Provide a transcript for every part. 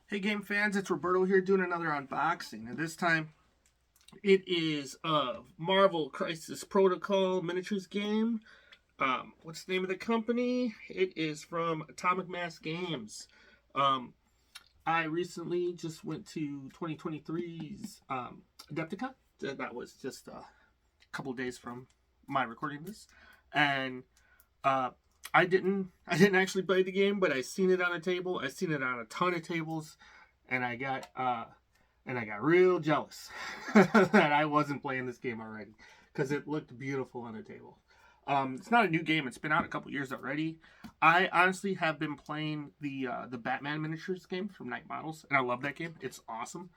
Hey game fans, it's Roberto here doing another unboxing, and this time it is Marvel Crisis Protocol miniatures game. What's the name of the company? It is from Atomic Mass Games. Um, I recently just went to 2023's Adepticon. That was just a couple of days from my recording this, and uh, I didn't actually play the game, but I seen it on a table. I seen it on a ton of tables, and I got real jealous that I wasn't playing this game already because it looked beautiful on the table. It's not a new game; it's been out a couple years already. I honestly have been playing the Batman miniatures game from Night Models, and I love that game. It's awesome.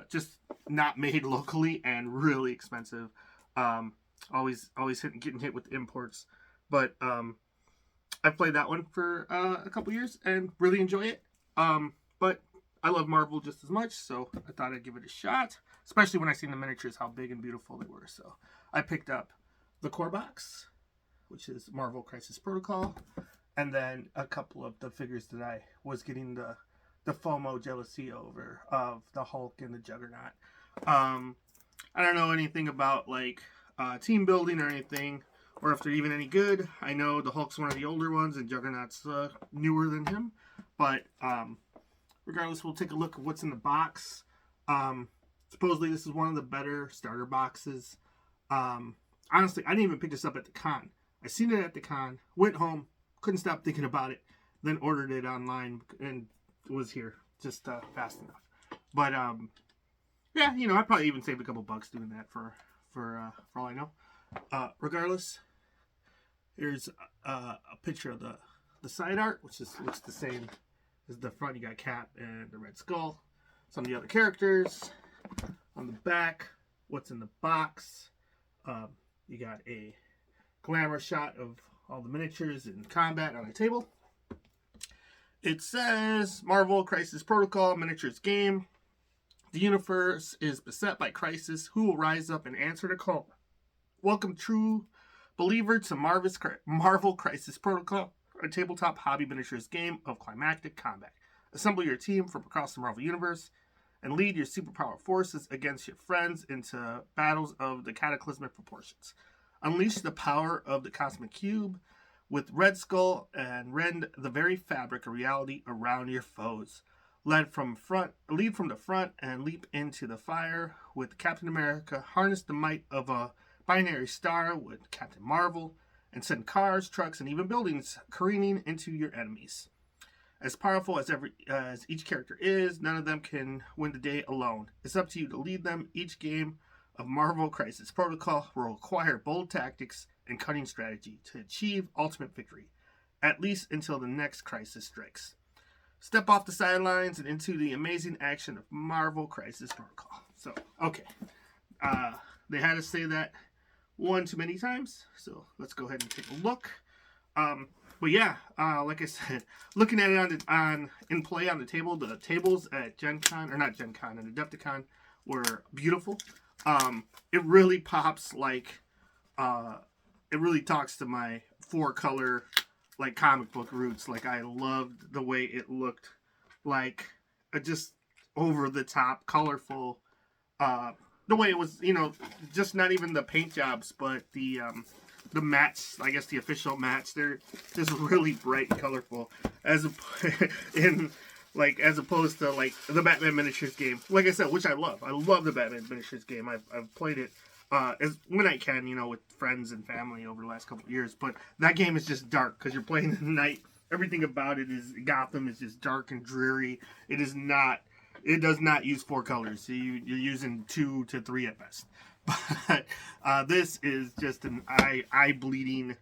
Just not made locally and really expensive. Um, always getting hit with imports, but I've played that one for a couple years and really enjoy it. But I love Marvel just as much, so I thought I'd give it a shot. Especially when I seen the miniatures, how big and beautiful they were. So I picked up the core box, which is Marvel Crisis Protocol, and then a couple of the figures that I was getting the FOMO jealousy over of the Hulk and the Juggernaut. Um, I don't know anything about like team building or anything, or if they're even any good. I know the Hulk's one of the older ones, and Juggernaut's newer than him. But regardless, we'll take a look at what's in the box. Supposedly, this is one of the better starter boxes. Honestly, I didn't even pick this up at the con. I seen it at the con, went home, couldn't stop thinking about it, then ordered it online, and it was here just fast enough. But yeah, I probably even saved a couple bucks doing that for all I know. Regardless, here's a picture of the side art, which looks the same as the front. You got Cap and the Red Skull. Some of the other characters on the back. What's in the box? You got a glamour shot of all the miniatures in combat on the table. It says Marvel Crisis Protocol miniatures game. The universe is beset by crisis. Who will rise up and answer the call? Welcome, true believer, to Marvel Crisis Protocol, a tabletop hobby miniatures game of climactic combat. Assemble your team from across the Marvel Universe and lead your superpower forces against your friends into battles of the cataclysmic proportions. Unleash the power of the Cosmic Cube with Red Skull and rend the very fabric of reality around your foes. Lead from the front and leap into the fire with Captain America. Harness the might of a binary star with Captain Marvel and send cars, trucks, and even buildings careening into your enemies. As powerful as each character is, none of them can win the day alone. It's up to you to lead them. Each game of Marvel Crisis Protocol will require bold tactics and cunning strategy to achieve ultimate victory, at least until the next crisis strikes. Step off the sidelines and into the amazing action of Marvel Crisis Protocol. So, okay. They had to say that one too many times, so let's go ahead and take a look. But yeah, like I said, looking at it in play on the table, the tables at Gen Con, or not Gen Con, and Adepticon were beautiful. It really pops like, it really talks to my 4-color like comic book roots. Like I loved the way it looked, like just over the top, colorful. The way it was, just not even the paint jobs, but the mats. I guess the official mats. They're just really bright and colorful, as opposed to like the Batman miniatures game. Like I said, which I love. I love the Batman miniatures game. I've played it when I can, with friends and family over the last couple of years. But that game is just dark because you're playing at night. Everything about it is Gotham is just dark and dreary. It is not. It does not use 4 colors. So you're using 2 to 3 at best. But this is just an eye-bleeding,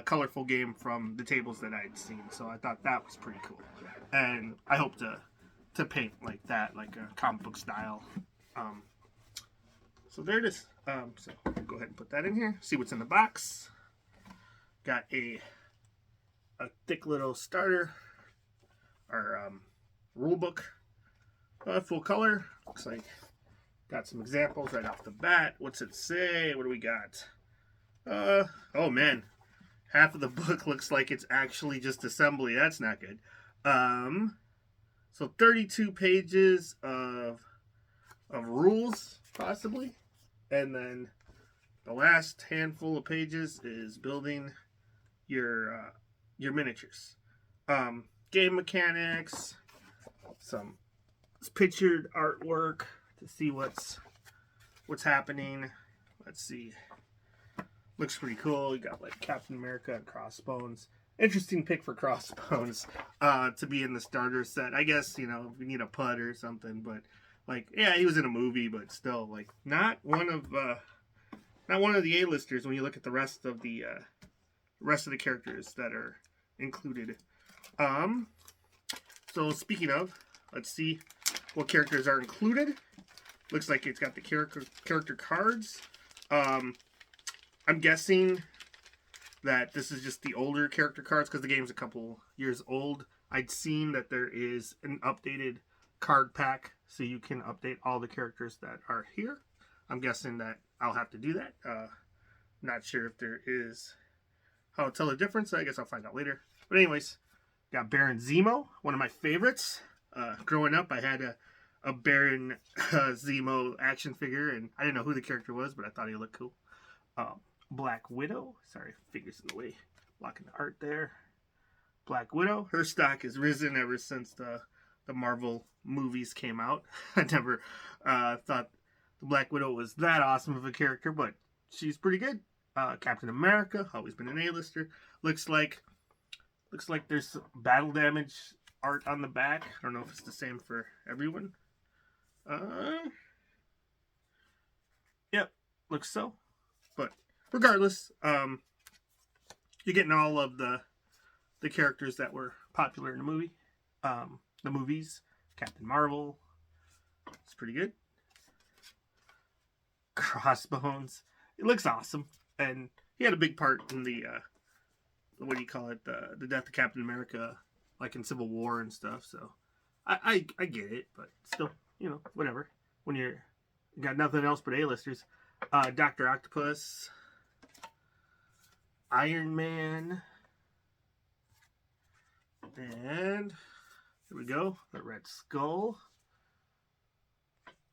colorful game from the tables that I'd seen. So I thought that was pretty cool. And I hope to paint like that, like a comic book style. So there it is. So go ahead and put that in here. See what's in the box. Got a thick little starter or rule book. Full color. Looks like got some examples right off the bat. What's it say? What do we got? Oh man. Half of the book looks like it's actually just assembly. That's not good. So 32 pages of rules, possibly. And then the last handful of pages is building your miniatures. Game mechanics, some pictured artwork to see what's happening. Let's see. Looks pretty cool. You got like Captain America and Crossbones. Interesting pick for Crossbones to be in the starter set. I guess, you know, we need a pud or something, but like, yeah, he was in a movie, but still, like, not one of the A-listers when you look at the rest of the characters that are included. So speaking of, let's see what characters are included. Looks like it's got the character cards. I'm guessing that this is just the older character cards because the game's a couple years old. I'd seen that there is an updated card pack so you can update all the characters that are here. I'm guessing that I'll have to do that. Not sure if there is how to tell the difference. I guess I'll find out later. But anyways, got Baron Zemo, one of my favorites. Growing up, I had a Baron Zemo action figure, and I didn't know who the character was, but I thought he looked cool. Black Widow. Sorry, figures in the way. Blocking the art there. Black Widow. Her stock has risen ever since the Marvel movies came out. I never thought the Black Widow was that awesome of a character, but she's pretty good. Captain America, always been an A-lister. Looks like there's battle damage art on the back. I don't know if it's the same for everyone. Yep, looks so. But regardless, you're getting all of the characters that were popular in the movies. Captain Marvel, it's pretty good. Crossbones, it looks awesome, and he had a big part in the what do you call it, the death of Captain America, like in Civil War and stuff. So I get it, but still, you know, whatever. When you got nothing else but A-listers. Dr. Octopus, Iron Man, and here we go, the Red Skull,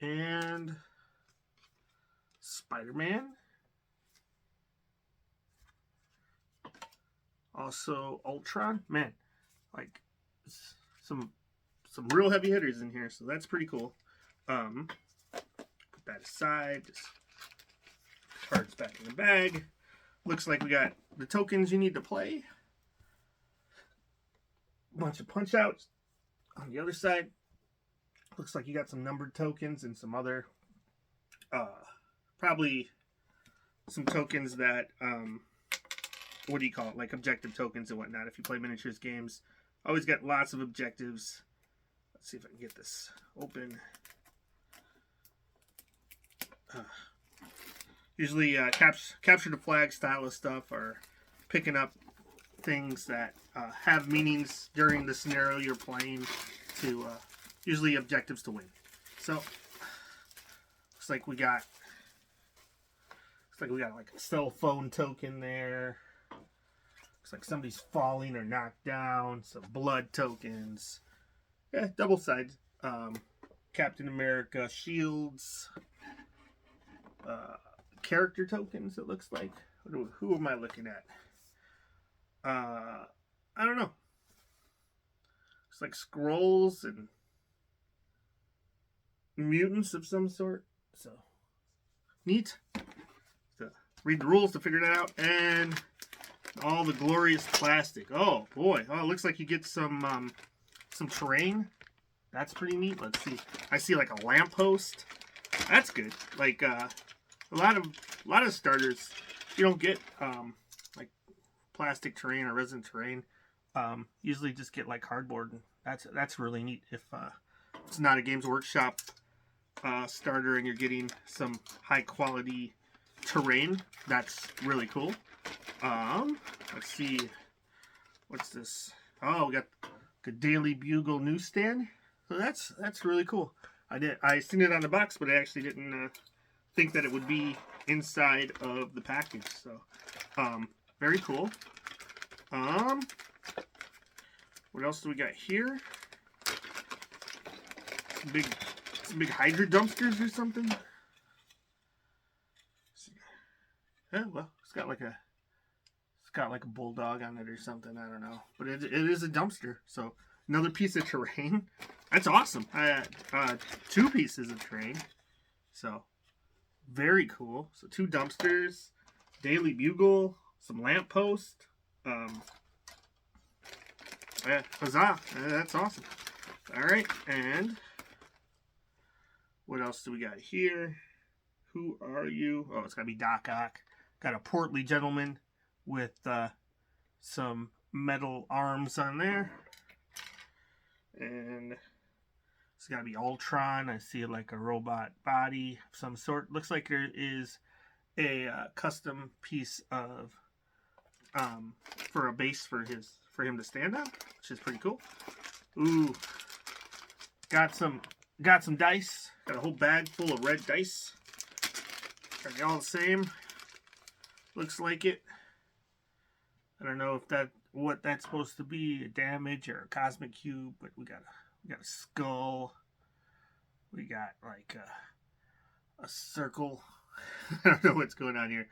and Spider-Man. Also Ultron. Man, like some real heavy hitters in here, so that's pretty cool. Put that aside. Just cards back in the bag. Looks like we got the tokens you need to play. Bunch of punch outs on the other side. Looks like you got some numbered tokens and some other probably some tokens that what do you call it, like objective tokens and whatnot. If you play miniatures games, always get lots of objectives. Let's see if I can get this open. Usually capture the flag style of stuff, or picking up things that have meanings during the scenario you're playing to usually objectives to win. So looks like we got like a cell phone token there. Looks like somebody's falling or knocked down. Some blood tokens. Yeah, double sides. Captain America shields. Character tokens, it looks like. Who am I looking at? I don't know. Looks like scrolls and mutants of some sort. So neat. To read the rules to figure that out, and all the glorious plastic. Oh boy! Oh, it looks like you get some terrain. That's pretty neat. Let's see. I see like a lamppost. That's good. Like a lot of starters, you don't get like plastic terrain or resin terrain. Usually just get like cardboard, and that's really neat. If it's not a Games Workshop starter and you're getting some high quality terrain, that's really cool. Let's see, what's this? Oh, we got the Daily Bugle newsstand. So that's really cool. I seen it on the box, but I actually didn't think that it would be inside of the package. So very cool. What else do we got here? some big Hydra dumpsters or something. Yeah, well, it's got like a bulldog on it or something. I don't know, but it is a dumpster. So another piece of terrain. That's awesome. I had 2 pieces of terrain. So very cool. So 2 dumpsters, Daily Bugle, some lamppost. Yeah, huzzah! That's awesome. All right, and what else do we got here? Who are you? Oh, it's gotta be Doc Ock. Got a portly gentleman with some metal arms on there, and it's gotta be Ultron. I see like a robot body of some sort. Looks like there is a custom piece of for a base for him to stand on, which is pretty cool. Ooh, got some dice. Got a whole bag full of red dice. Are they all the same? Looks like it. I don't know if what that's supposed to be, a damage or a cosmic cube, but we got a skull. We got like a circle. I don't know what's going on here.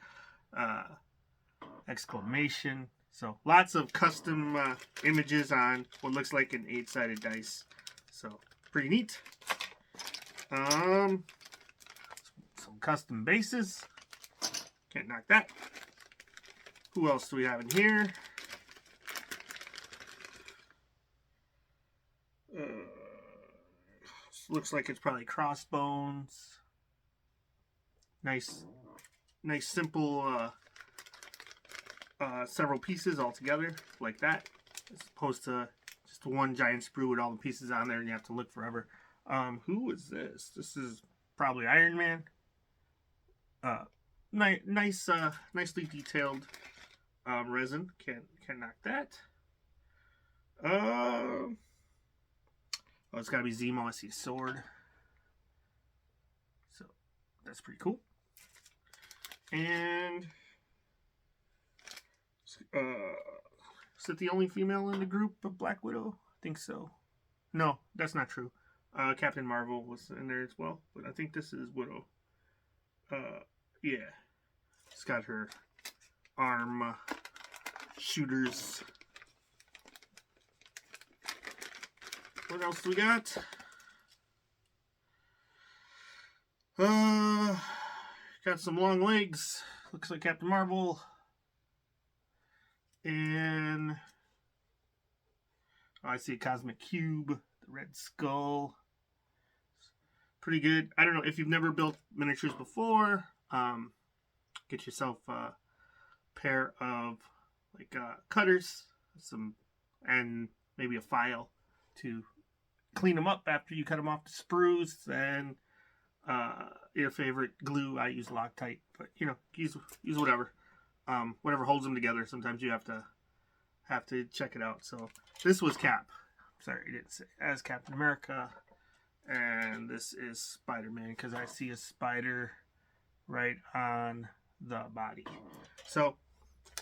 Exclamation. So lots of custom images on what looks like an 8-sided dice. So pretty neat. Some custom bases. Can't knock that. Who else do we have in here? Looks like it's probably Crossbones. Nice simple several pieces all together like that, as opposed to just one giant sprue with all the pieces on there and you have to look forever. Who is this? This is probably Iron Man. Nicely detailed resin. Can't knock that. Oh, it's got to be Zemo. I see a sword. So that's pretty cool. And is it the only female in the group of Black Widow? I think so. No, that's not true. Captain Marvel was in there as well, but I think this is Widow. Yeah. It's got her arm shooters. What else do we got? Got some long legs. Looks like Captain Marvel. And I see a cosmic cube, the red skull. Pretty good. I don't know if you've never built miniatures before. Get yourself a pair of like cutters, and maybe a file to clean them up after you cut them off the sprues, and your favorite glue. I use Loctite, but you know, use whatever. Whatever holds them together. Sometimes you have to check it out. So this was Cap. Sorry, I didn't say as Captain America, and this is Spider-Man because I see a spider right on the body. So,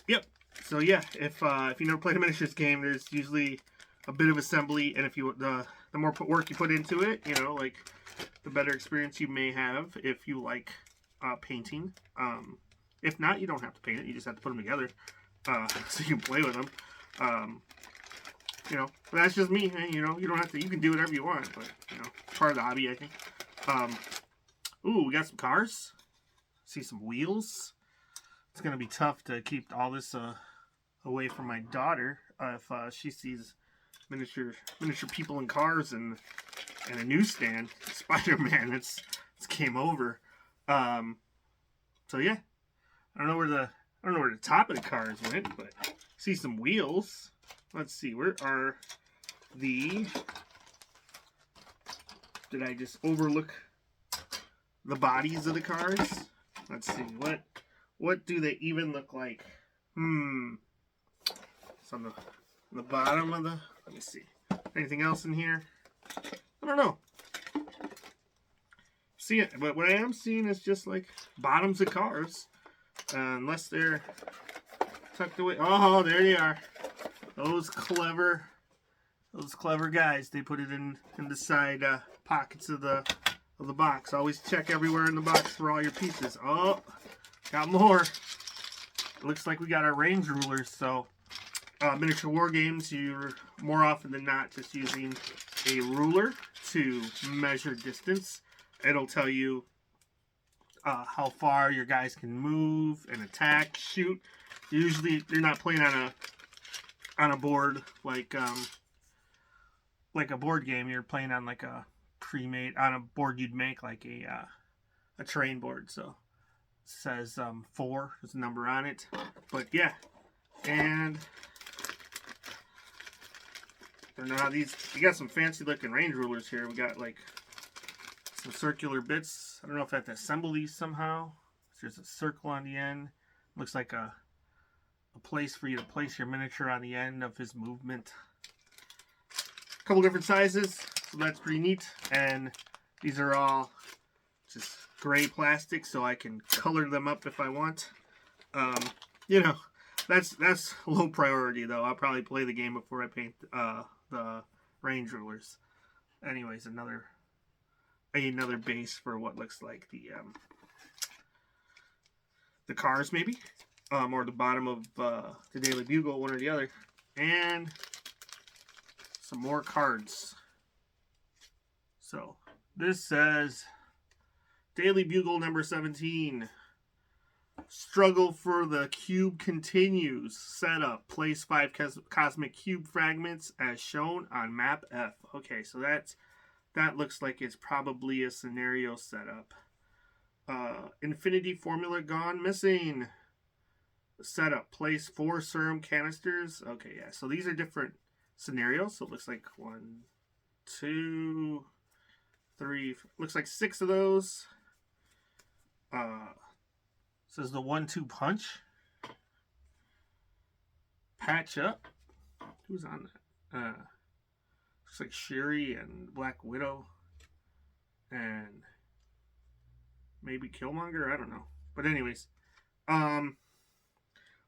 yep. So yeah, if you never played a miniatures game, there's usually a bit of assembly, and if you the more work you put into it, you know, like the better experience you may have if you like painting. If not, you don't have to paint it. You just have to put them together so you can play with them. You know, but that's just me. You know, you don't have to. You can do whatever you want, but you know, part of the hobby, I think. Ooh, we got some cars. See some wheels. It's gonna be tough to keep all this away from my daughter if she sees miniature people in cars and a newsstand. Spider-Man, it's game over. So yeah, I don't know where the top of the cars went, but see some wheels. Let's see, where are the? Did I just overlook the bodies of the cars? Let's see, what do they even look like? It's on the bottom of the. Let me see. Anything else in here? I don't know. See it, but what I am seeing is just like bottoms of cars, unless they're tucked away. Oh, there they are. Those clever Those clever guys, they put it in the side pockets of the box. Always check everywhere in the box for all your pieces. Oh, got more. It looks like we got our range rulers. So miniature war games, you're more often than not just using a ruler to measure distance. It'll tell you how far your guys can move and attack, shoot. Usually, you're not playing on a board like a board game. You're playing on like a pre-made on a board you'd make like a terrain board. So it says 4. There's a number on it. But yeah, and I don't know how these. We got some fancy looking range rulers here. We got like some circular bits. I don't know if I have to assemble these somehow. There's a circle on the end. Looks like a place for you to place your miniature on the end of his movement. A couple different sizes, so that's pretty neat. And these are all just gray plastic, so I can color them up if I want. You know, that's low priority though. I'll probably play the game before I paint the range rulers. Anyways, another base for what looks like the cars maybe, or the bottom of the Daily Bugle, one or the other, and some more cards. So this says Daily Bugle number 17. Struggle for the cube continues. Setup. Place 5 cosmic cube fragments as shown on map F. Okay, so that looks like it's probably a scenario setup. Infinity formula gone missing. Setup. Place 4 serum canisters. Okay, yeah. So these are different scenarios. So it looks like 1, 2, 3. Looks like 6 of those. Says the 1-2 punch. Patch up. Who's on that? Looks like Shuri and Black Widow. And maybe Killmonger. I don't know. But anyways.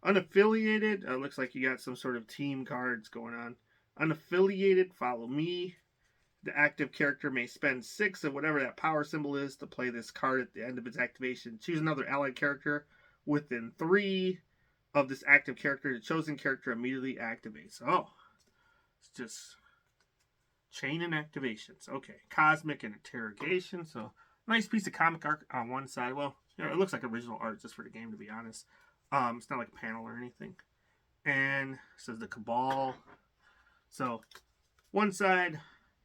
Unaffiliated. Looks like you got some sort of team cards going on. Unaffiliated. Follow me. The active character may spend 6 of whatever that power symbol is to play this card at the end of its activation. Choose another allied character within 3 of this active character. The chosen character immediately activates. Oh, it's just chain and activations. Okay, cosmic and interrogation. So nice piece of comic art on one side. Well, you know, it looks like original art just for the game, to be honest. It's not like a panel or anything. And it says the Cabal. So one side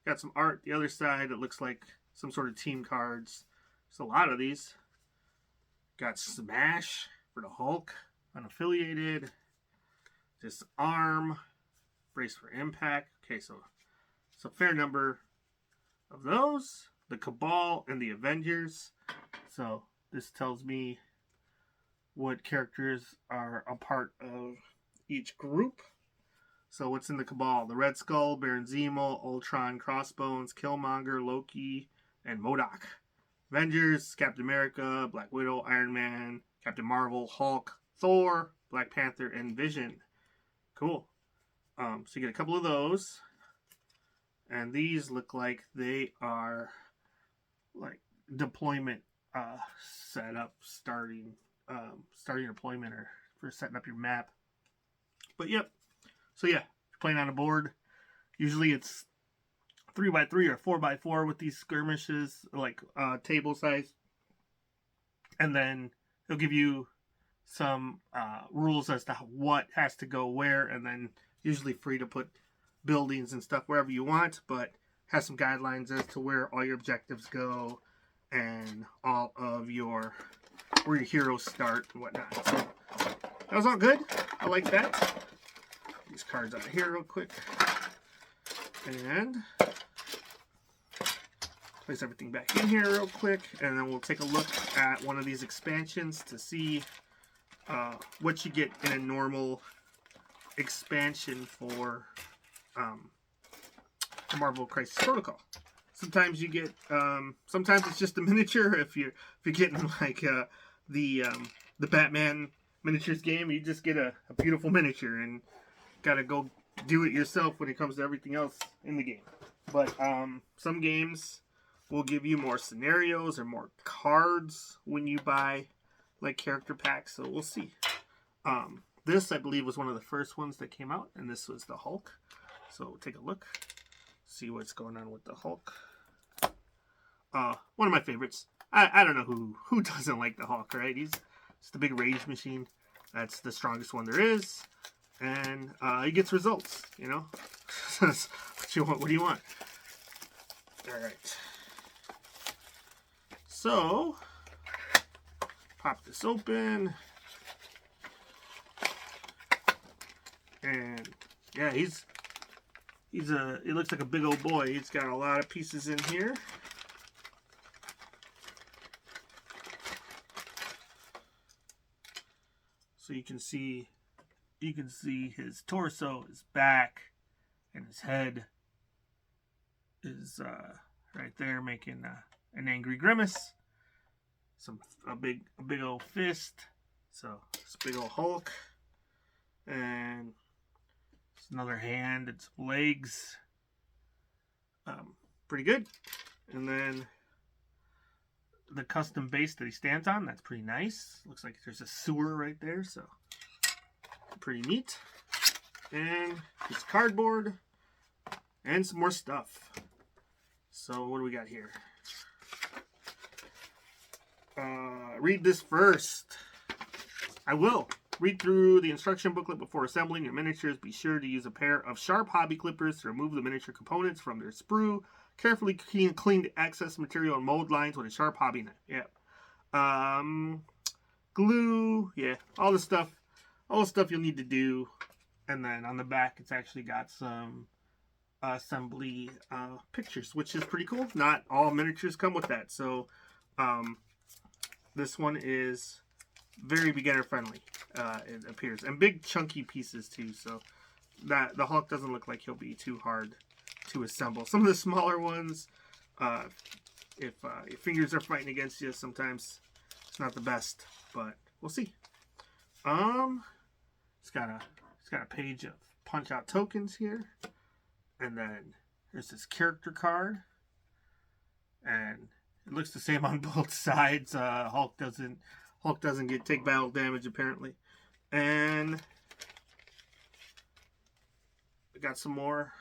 got some art. The other side, it looks like some sort of team cards. There's a lot of these. Got Smash for the Hulk, unaffiliated. Disarm, brace for impact. Okay, so it's a fair number of those. The Cabal and the Avengers. So this tells me what characters are a part of each group. So what's in the Cabal? The Red Skull, Baron Zemo, Ultron, Crossbones, Killmonger, Loki, and MODOK. Avengers, Captain America, Black Widow, Iron Man, Captain Marvel, Hulk, Thor, Black Panther, and Vision. Cool. So you get a couple of those. And these look like they are like deployment setup, starting deployment or for setting up your map. But yep. So yeah, you're playing on a board. Usually it's 3x3 or 4x4 with these skirmishes, like table size. And then he'll give you some rules as to what has to go where, and then usually free to put buildings and stuff wherever you want, but has some guidelines as to where all your objectives go and all of your where your heroes start and whatnot. So that was all good. I like that. These cards out of here real quick. And place everything back in here real quick, and then we'll take a look at one of these expansions to see what you get in a normal expansion for Marvel Crisis Protocol. Sometimes you get, sometimes it's just a miniature. If you're getting like the Batman miniatures game, you just get a beautiful miniature and gotta go do it yourself when it comes to everything else in the game. But some games will give you more scenarios or more cards when you buy like character packs, so we'll see. This, I believe, was one of the first ones that came out, and this was the Hulk. So we'll take a look, see what's going on with the Hulk. One of my favorites. I don't know who doesn't like the Hulk, right? He's the big rage machine. That's the strongest one there is. And he gets results, you know? What do you want? Alright. So, pop this open. And, yeah, he looks like a big old boy. He's got a lot of pieces in here. So you can see his torso, his back, and his head is right there making an angry grimace. A big old fist. So it's a big old Hulk, and it's another hand and some legs. Pretty good. And then the custom base that he stands on, that's pretty nice. Looks like there's a sewer right there, so pretty neat. And it's cardboard and some more stuff. So what do we got here? Read this first. I will. Read through the instruction booklet before assembling your miniatures. Be sure to use a pair of sharp hobby clippers to remove the miniature components from their sprue. Carefully clean the excess material and mold lines with a sharp hobby knife. Yeah. Glue. Yeah. All the stuff you'll need to do. And then on the back, it's actually got some assembly pictures, which is pretty cool. Not all miniatures come with that. So this one is very beginner friendly, it appears. And big chunky pieces too. So that the Hulk doesn't look like he'll be too hard to assemble. Some of the smaller ones, if your fingers are fighting against you, sometimes it's not the best, but we'll see. It's got a page of punch out tokens here, and then there's this character card, and it looks the same on both sides. Hulk doesn't take battle damage apparently, and we got some more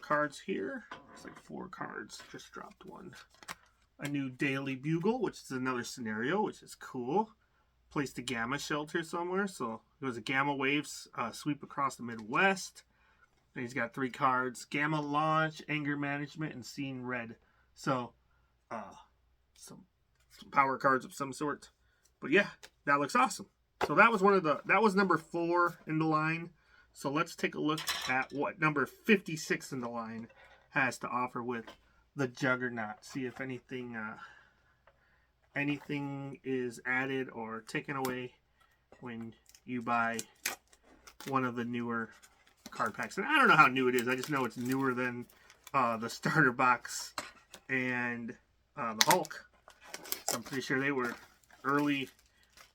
cards here. It's like 4 cards. Just dropped one. A new daily bugle, which is another scenario, which is cool. Placed a gamma shelter somewhere, so it was a gamma waves sweep across the Midwest. And he's got 3 cards: gamma launch, anger management, and seeing red. So some power cards of some sort. But yeah, that looks awesome. So that was number 4 in the line. So let's take a look at what number 56 in the line has to offer with the Juggernaut. See if anything is added or taken away when you buy one of the newer card packs. And I don't know how new it is. I just know it's newer than the starter box and the Hulk. So I'm pretty sure they were early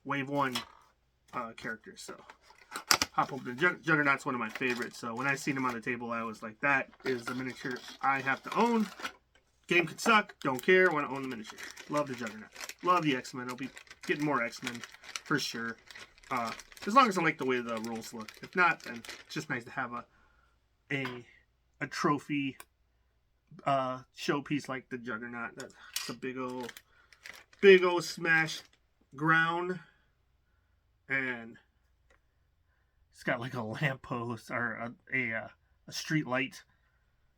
Wave 1 characters. So Hop Open the Juggernaut's one of my favorites. So when I seen him on the table, I was like, that is the miniature I have to own. Game could suck. Don't care. Want to own the miniature. Love the Juggernaut. Love the X-Men. I'll be getting more X-Men for sure. As long as I like the way the rules look. If not, then it's just nice to have a trophy showpiece like the Juggernaut. That's a big old smash ground. And it's got like a lamppost or a street light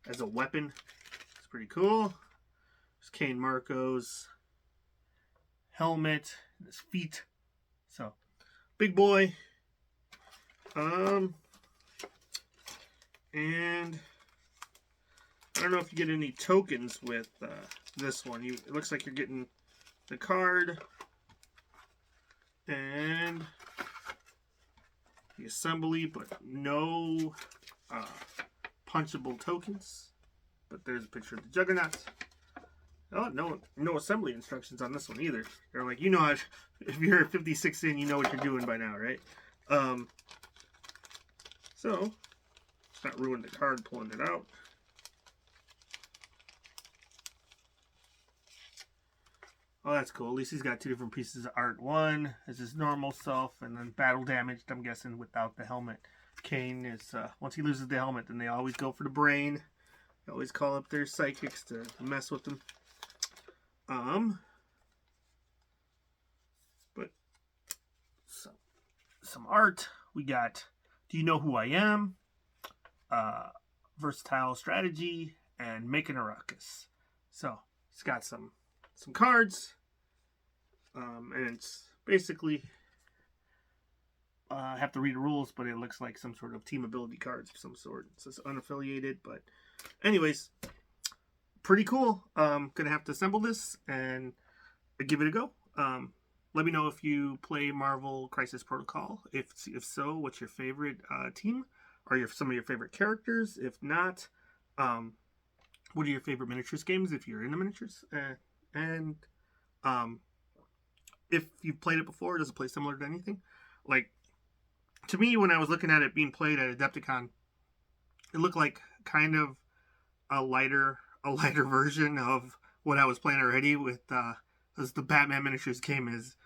as a weapon. It's pretty cool. There's Kane Marco's helmet and his feet. So, big boy. And I don't know if you get any tokens with this one. It looks like you're getting the card and the assembly, but no punchable tokens. But there's a picture of the Juggernaut. Oh, no assembly instructions on this one either. They're like, you know, if you're 56 in, you know what you're doing by now, right? So not ruin the card pulling it out. Oh, that's cool. At least he's got two different pieces of art. One is his normal self, and then battle damaged, I'm guessing, without the helmet. Kane is, once he loses the helmet, then they always go for the brain. They always call up their psychics to mess with them. But some art. We got Do You Know Who I Am? Versatile Strategy, and Making a Ruckus. So, it's got some cards, and it's basically, I have to read the rules, but it looks like some sort of team ability cards of some sort. It says unaffiliated, but anyways, pretty cool. Gonna have to assemble this and give it a go. Let me know if you play Marvel Crisis Protocol. If so, what's your favorite team? Or some of your favorite characters? If not, what are your favorite miniatures games if you're into miniatures? And if you've played it before, does it play similar to anything? Like, to me, when I was looking at it being played at Adepticon, it looked like kind of a lighter version of what I was playing already with, because the Batman miniatures game is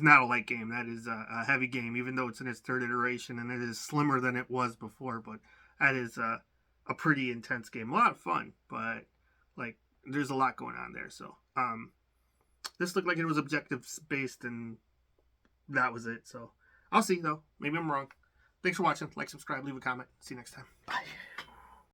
not a light game. That is a heavy game, even though it's in its third iteration, and it is slimmer than it was before, but that is a pretty intense game. A lot of fun, but like there's a lot going on there. So this looked like it was objectives based, and that was it. So I'll see, though. Maybe I'm wrong. Thanks for watching. Like, subscribe, leave a comment. See you next time. Bye.